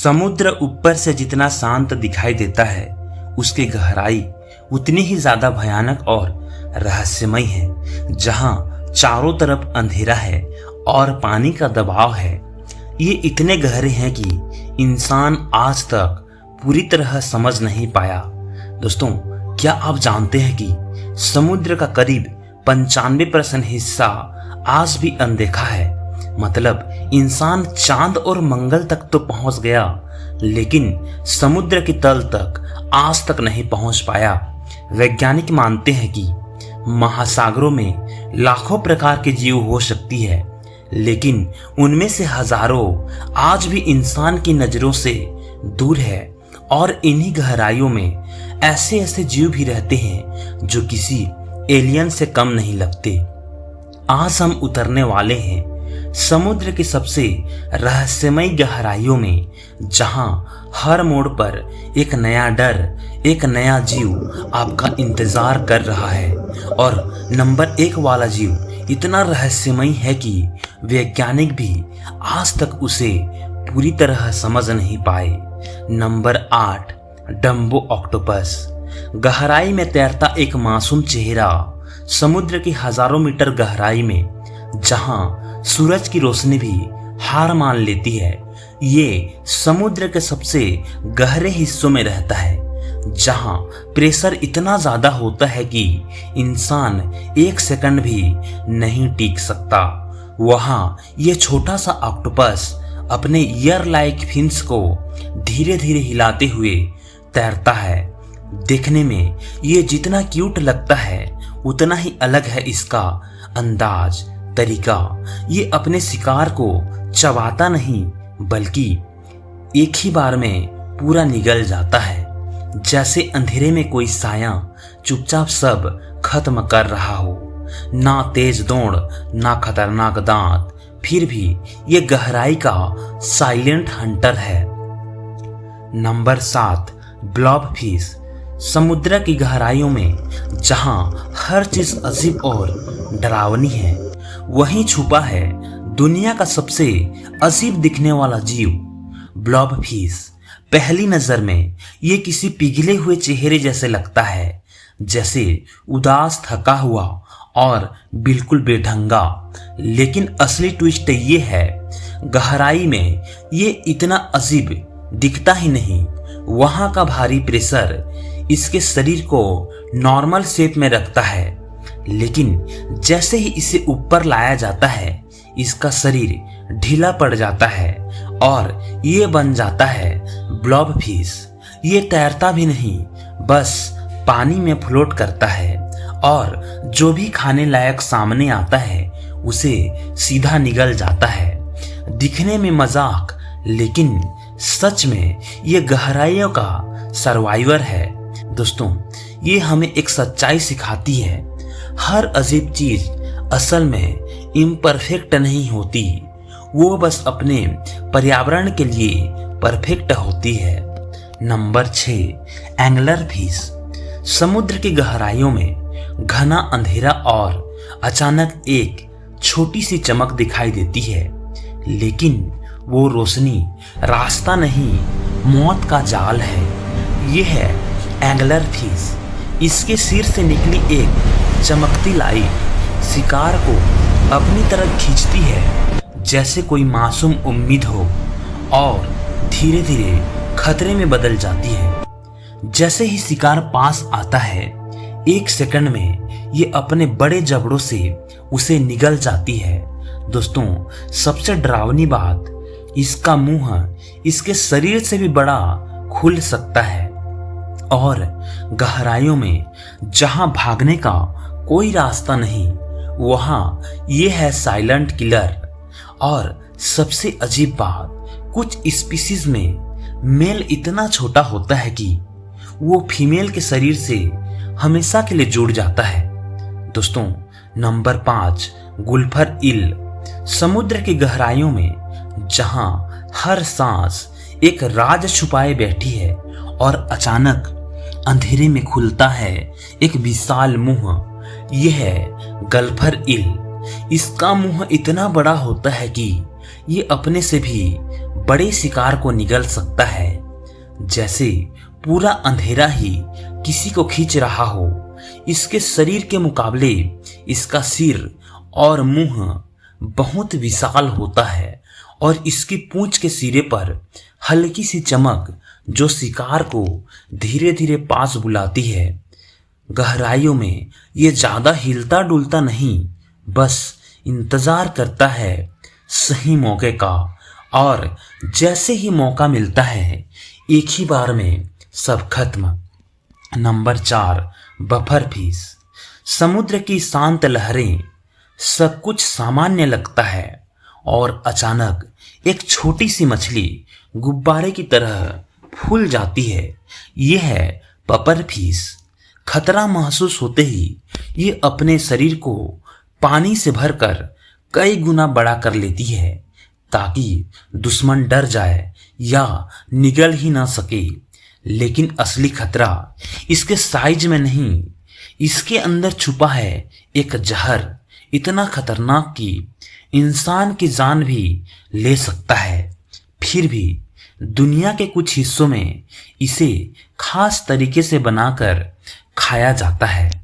समुद्र ऊपर से जितना शांत दिखाई देता है, उसकी गहराई उतनी ही ज्यादा भयानक और रहस्यमय है। जहां चारों तरफ अंधेरा है और पानी का दबाव है, ये इतने गहरे हैं कि इंसान आज तक पूरी तरह समझ नहीं पाया। दोस्तों, क्या आप जानते हैं कि समुद्र का करीब 95% हिस्सा आज भी अनदेखा है। मतलब इंसान चांद और मंगल तक तो पहुंच गया, लेकिन समुद्र की तल तक आज तक नहीं पहुंच पाया। वैज्ञानिक मानते हैं कि महासागरों में लाखों प्रकार के जीव हो सकती है, लेकिन उनमें से हजारों आज भी इंसान की नजरों से दूर है। और इन्हीं गहराइयों में ऐसे ऐसे जीव भी रहते हैं जो किसी एलियन से कम नहीं लगते। आज हम उतरने वाले हैं समुद्र की सबसे रहस्यमय गहराइयों में, जहां हर मोड़ पर एक नया डर, एक नया जीव आपका इंतजार कर रहा है। और नंबर 1 वाला जीव इतना रहस्यमय है कि वैज्ञानिक भी आज तक उसे पूरी तरह समझ नहीं पाए। Number 8, Dumbo octopus. गहराई में तैरता एक मासूम चेहरा समुद्र की हजारों मीटर गहराई में, जहां सूरज की रोशनी भी हार मान लेती है। ये समुद्र के सबसे गहरे हिस्सों में रहता है, जहां प्रेशर इतना ज्यादा होता है कि इंसान 1 सेकंड भी नहीं टिक सकता। वहां ये छोटा सा ऑक्टोपस अपने ईयर लाइक फिन्स को धीरे धीरे हिलाते हुए तैरता है। देखने में ये जितना क्यूट लगता है, उतना ही अलग है इसका अंदाज, तरीका। ये अपने शिकार को चबाता नहीं, बल्कि एक ही बार में पूरा निगल जाता है, जैसे अंधेरे में कोई साया चुपचाप सब खत्म कर रहा हो। ना तेज दौड़, ना खतरनाक दांत, फिर भी ये गहराई का साइलेंट हंटर है। Number 7, blob fish. समुद्र की गहराइयों में जहां हर चीज अजीब और डरावनी है, वहीं छुपा है दुनिया का सबसे अजीब दिखने वाला जीव, ब्लॉब फिश। पहली नजर में ये किसी पिघले हुए चेहरे जैसे लगता है, जैसे उदास, थका हुआ और बिल्कुल बेढंगा। लेकिन असली ट्विस्ट ये है, गहराई में ये इतना अजीब दिखता ही नहीं। वहां का भारी प्रेशर इसके शरीर को नॉर्मल शेप में रखता है, लेकिन जैसे ही इसे ऊपर लाया जाता है, इसका शरीर ढीला पड़ जाता है और ये बन जाता है ब्लॉब फिश। ये तैरता भी नहीं, बस पानी में फ्लोट करता है और जो भी खाने लायक सामने आता है, उसे सीधा निगल जाता है। दिखने में मजाक, लेकिन सच में ये गहराइयों का सर्वाइवर है। दोस्तों, ये हमें एक सच्चाई सिखाती है, हर अजीब चीज असल में इम्परफेक्ट नहीं होती, वो बस अपने पर्यावरण के लिए परफेक्ट होती है। Number 6, angler fish. समुद्र की गहराइयों में घना अंधेरा और अचानक एक छोटी सी चमक दिखाई देती है, लेकिन वो रोशनी रास्ता नहीं, मौत का जाल है। ये है एंगलर फिश। इसके सिर से निकली एक चमकती लाइट शिकार को अपनी तरफ खींचती है, जैसे कोई मासूम उम्मीद हो, और धीरे धीरे खतरे में बदल जाती है। जैसे ही शिकार पास आता है, 1 सेकंड में ये अपने बड़े जबड़ों से उसे निगल जाती है। दोस्तों, सबसे डरावनी बात, इसका मुंह इसके शरीर से भी बड़ा खुल सकता है। और गहराइयों में जहां भागने का कोई रास्ता नहीं, वहां ये है साइलेंट किलर। और सबसे अजीब बात, कुछ स्पीसीज में मेल इतना छोटा होता है कि वो फीमेल के शरीर से हमेशा के लिए जुड़ जाता है। दोस्तों, नंबर 5, गुल्फर ईल। समुद्र की गहराइयों में जहां हर सांस एक राज छुपाए बैठी है, और अचानक अंधेरे में खुलता है एक विशाल मुंह। यह है गल्फर ईल। इसका मुंह इतना बड़ा होता है कि ये अपने से भी बड़े शिकार को निगल सकता है, जैसे पूरा अंधेरा ही किसी को खींच रहा हो। इसके शरीर के मुकाबले इसका सिर और मुंह बहुत विशाल होता है और इसकी पूंछ के सिरे पर हल्की सी चमक जो शिकार को धीरे धीरे पास बुलाती है। गहराइयों में ये ज्यादा हिलता डुलता नहीं, बस इंतजार करता है सही मौके का, और जैसे ही मौका मिलता है एक ही बार में सब खत्म। Number 4, puffer fish. समुद्र की शांत लहरें, सब कुछ सामान्य लगता है और अचानक एक छोटी सी मछली गुब्बारे की तरह फूल जाती है। यह है बफर फिश। खतरा महसूस होते ही ये अपने शरीर को पानी से भरकर कई गुना बड़ा कर लेती है ताकि दुश्मन डर जाए या निगल ही ना सके। लेकिन असली खतरा इसके साइज में नहीं, इसके अंदर छुपा है एक जहर इतना खतरनाक कि इंसान की जान भी ले सकता है। फिर भी दुनिया के कुछ हिस्सों में इसे खास तरीके से बनाकर खाया जाता है।